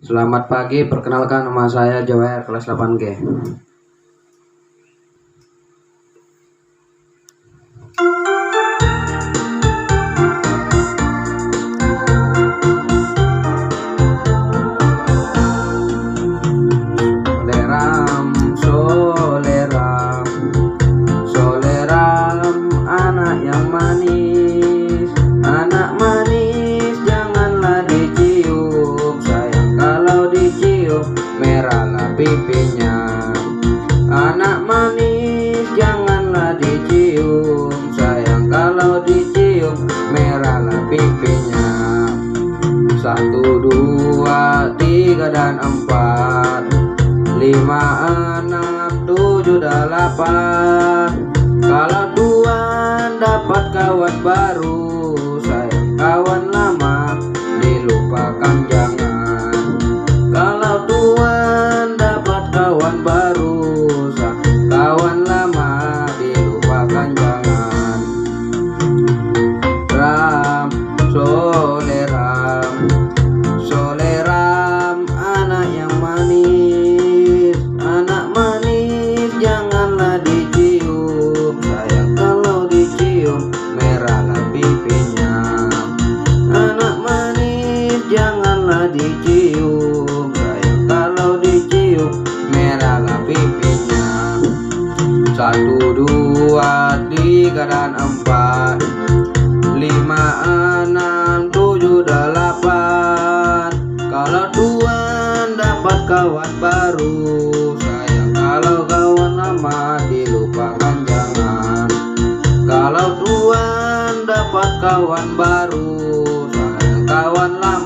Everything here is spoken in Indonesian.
Selamat pagi, perkenalkan nama saya Jower kelas 8G. Soleram, soleram, anak yang manis, anak manis, janganlah dicium, sayang kalau dicium, merahlah pipinya. Anak manis, janganlah dicium, sayang kalau dicium, merahlah pipinya. 1, 2, 3 dan 4, 5, 6, 7, 8. Kalau Tuhan dapat kawan baru, sayang kawan lama dilupakan jangan. Kalau Tuhan dapat kawan baru, sayang kawan lama dilupakan jangan. Ram, soleram, soleram, anak yang manis, anak manis, janganlah dicium, sayang kalau dicium, merahlah pipinya. Anak manis, janganlah dicium, sayang kalau dicium, merahlah pipinya. 1, 2, 3 dan 4, 5, 6, 7, 8. Kalau Tuhan dapat kawan baru, sayang kalau kawan lama dilupakan jangan. Kalau Tuhan dapat kawan baru, sayang kawan lama